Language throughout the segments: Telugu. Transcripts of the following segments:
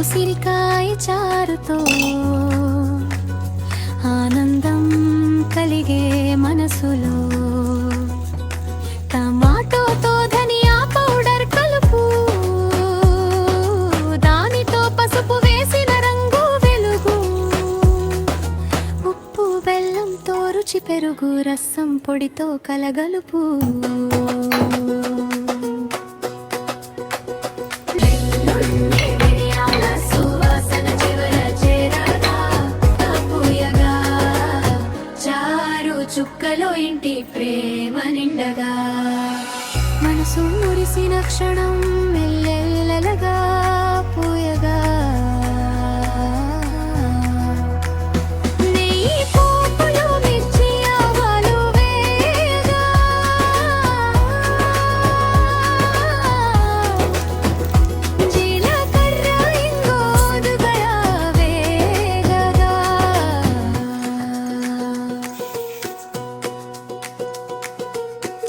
ఉసిరికాయ చారుతో ఆనందం కలిగే మనసులో, టమాటోతో ధనియా పౌడర్ కలుపు, దానితో పసుపు వేసిన రంగు వెలుగు, ఉప్పు బెల్లంతో రుచి పెరుగు, రసం పొడితో కలగలుపు. చుక్కలో ఇంటి ప్రేమ నిండగా, మనసు మురిసిన క్షణం మెల్లెల్లగా పోయగా, నెయ్యి పోపులు మిర్చి ఆవాలు వేయగా, జీలకర్ర ఇంగోదుగల వేగగా,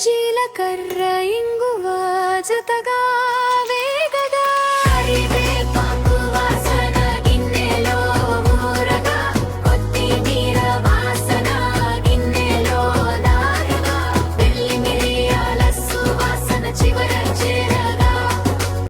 జీలకర్ర ఇంగువ జతగా